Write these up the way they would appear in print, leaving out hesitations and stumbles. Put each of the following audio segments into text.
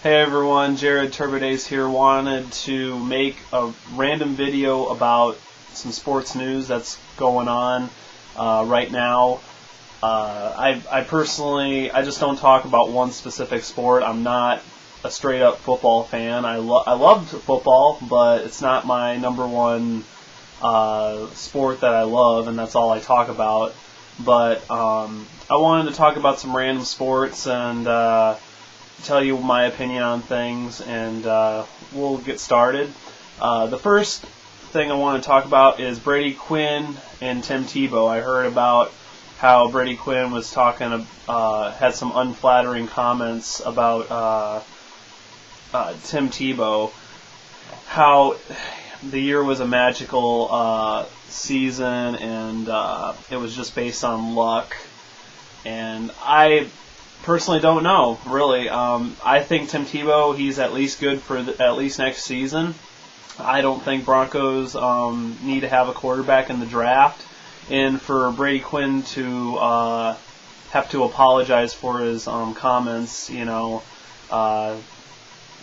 Hey everyone, Jared Turbodaze here. Wanted to make a random video about some sports news that's going on right now. I personally, I just don't talk about one specific sport. I'm not a straight up football fan. I loved football, but it's not my number one sport that I love, and that's all I talk about. But I wanted to talk about some random sports and tell you my opinion on things, and we'll get started. The first thing I want to talk about is Brady, Quinn, and Tim Tebow. I heard about how Brady Quinn was talking, had some unflattering comments about Tim Tebow, how the year was a magical season and it was just based on luck. And I personally don't know, really. I think Tim Tebow, he's at least good for at least next season. I don't think Broncos need to have a quarterback in the draft. And for Brady Quinn to have to apologize for his comments,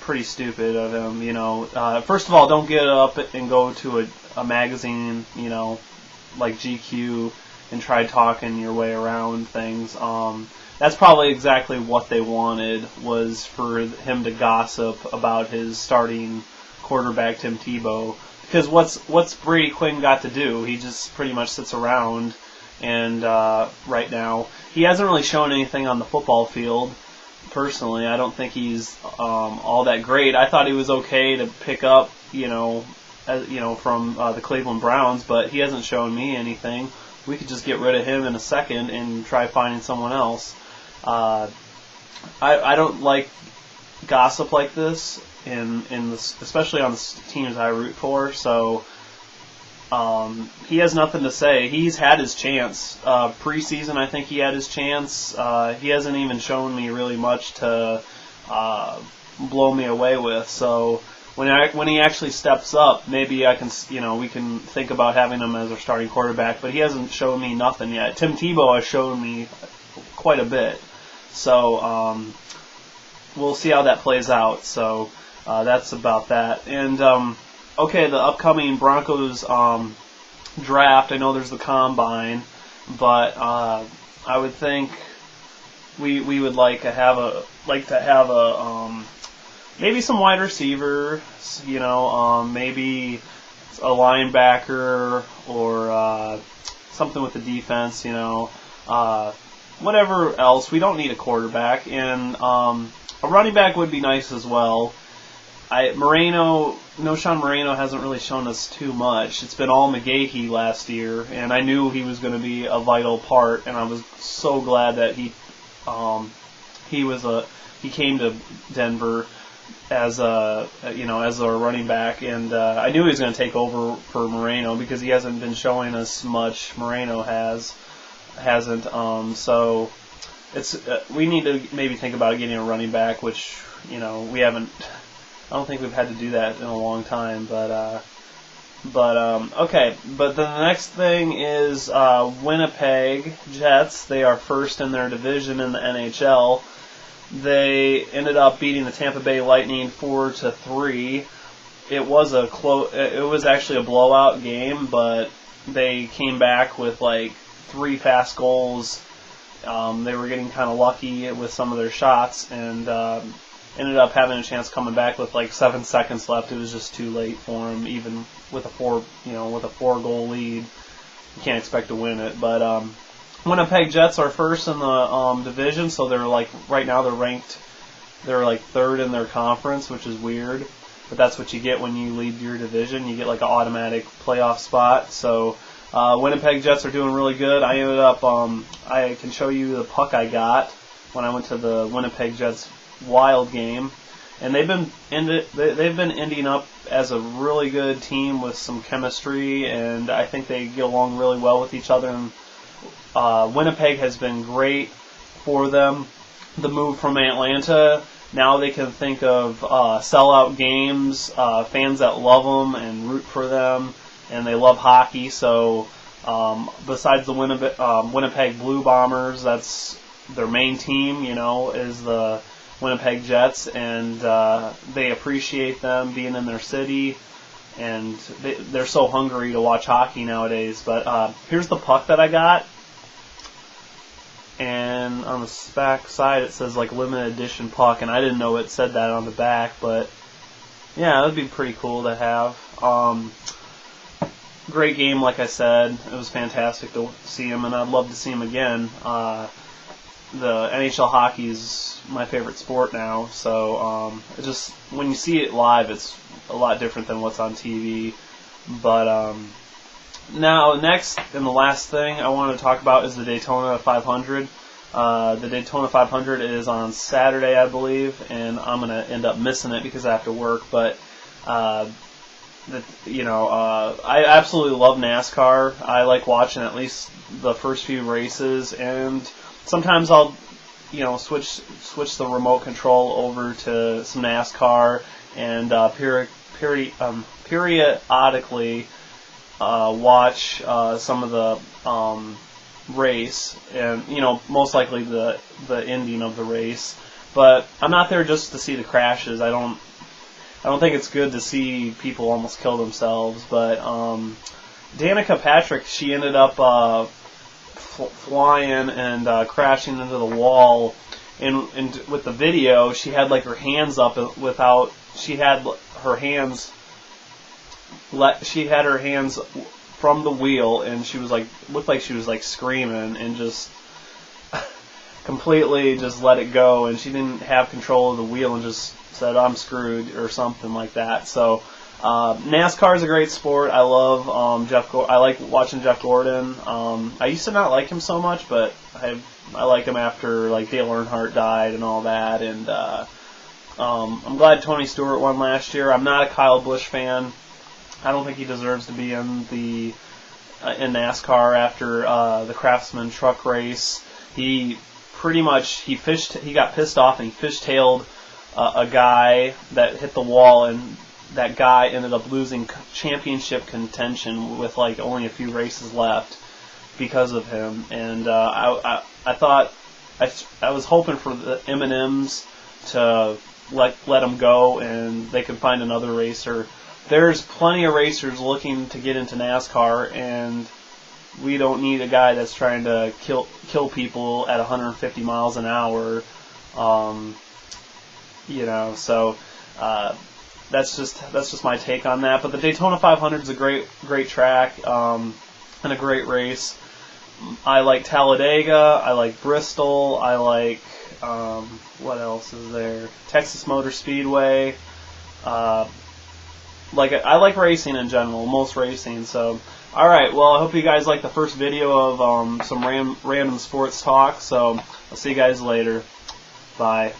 pretty stupid of him. First of all, don't get up and go to a magazine, like GQ, and try talking your way around things. That's probably exactly what they wanted, was for him to gossip about his starting quarterback, Tim Tebow. Because what's Brady Quinn got to do? He just pretty much sits around, and right now he hasn't really shown anything on the football field. Personally, I don't think he's all that great. I thought he was okay to pick up, from the Cleveland Browns, but he hasn't shown me anything. We could just get rid of him in a second and try finding someone else. I don't like gossip like this, especially on the teams I root for. So he has nothing to say. He's had his chance. Preseason, I think he had his chance. He hasn't even shown me really much to blow me away with. So when he actually steps up, maybe we can think about having him as our starting quarterback. But he hasn't shown me nothing yet. Tim Tebow has shown me quite a bit. So we'll see how that plays out. So that's about that. And the upcoming Broncos draft. I know there's the combine, but I would think we would like to have a maybe some wide receivers, maybe a linebacker or something with the defense, whatever else. We don't need a quarterback, and a running back would be nice as well. Sean Moreno hasn't really shown us too much. It's been all McGahee last year, and I knew he was going to be a vital part, and I was so glad that he came to Denver as a running back, and I knew he was going to take over for Moreno because he hasn't been showing us much. Moreno hasn't. So we need to maybe think about getting a running back, which we haven't. I don't think we've had to do that in a long time, but okay. But then the next thing is Winnipeg Jets. They are first in their division in the NHL. They ended up beating the Tampa Bay Lightning 4-3. It was actually a blowout game, but they came back with like 3 fast goals. They were getting kind of lucky with some of their shots, and ended up having a chance coming back with like 7 seconds left. It was just too late for them, even with a 4-goal lead. You can't expect to win it. But Winnipeg Jets are first in the division, so they're like right now they're ranked. They're like third in their conference, which is weird. But that's what you get when you lead your division. You get like an automatic playoff spot. So Winnipeg Jets are doing really good. I ended up. I can show you the puck I got when I went to the Winnipeg Jets Wild game, and they've been ending up as a really good team with some chemistry, and I think they get along really well with each other. And Winnipeg has been great for them. The move from Atlanta, now they can think of sellout games, fans that love them and root for them, and they love hockey. So besides the Winnipeg Blue Bombers, that's their main team. Is the Winnipeg Jets, and they appreciate them being in their city, and they're so hungry to watch hockey nowadays. But here's the puck that I got, and on the back side it says like limited edition puck, and I didn't know it said that on the back, but yeah, it would be pretty cool to have. Great game, like I said. It was fantastic to see him, and I'd love to see him again. The NHL hockey is my favorite sport now, so it just when you see it live, it's a lot different than what's on TV. But now, next and the last thing I want to talk about is the Daytona 500. The Daytona 500 is on Saturday, I believe, and I'm going to end up missing it because I have to work. But I absolutely love NASCAR. I like watching at least the first few races, and sometimes I'll switch the remote control over to some NASCAR and periodically watch some of the race, and most likely the ending of the race. But I'm not there just to see the crashes. I don't think it's good to see people almost kill themselves. But Danica Patrick, she ended up flying and crashing into the wall. And with the video, she had like her hands up without. She had her hands from the wheel, and she was looked like she was screaming and just completely just let it go, and she didn't have control of the wheel and just said, "I'm screwed," or something like that. So NASCAR is a great sport. I love I like watching Jeff Gordon. I used to not like him so much, but I like him after Dale Earnhardt died and all that. And I'm glad Tony Stewart won last year. I'm not a Kyle Busch fan. I don't think he deserves to be in NASCAR after the Craftsman truck race. He got pissed off and he fishtailed a guy that hit the wall, and that guy ended up losing championship contention with only a few races left because of him. And I thought I was hoping for the M&Ms to let him go and they could find another racer. There's plenty of racers looking to get into NASCAR, and we don't need a guy that's trying to kill people at 150 miles an hour. So that's just my take on that. But the Daytona 500 is a great track and a great race. I like Talladega. I like Bristol. I like what else is there? Texas Motor Speedway. I like racing in general, most racing. So, all right. Well, I hope you guys like the first video of some random sports talk. So, I'll see you guys later. Bye.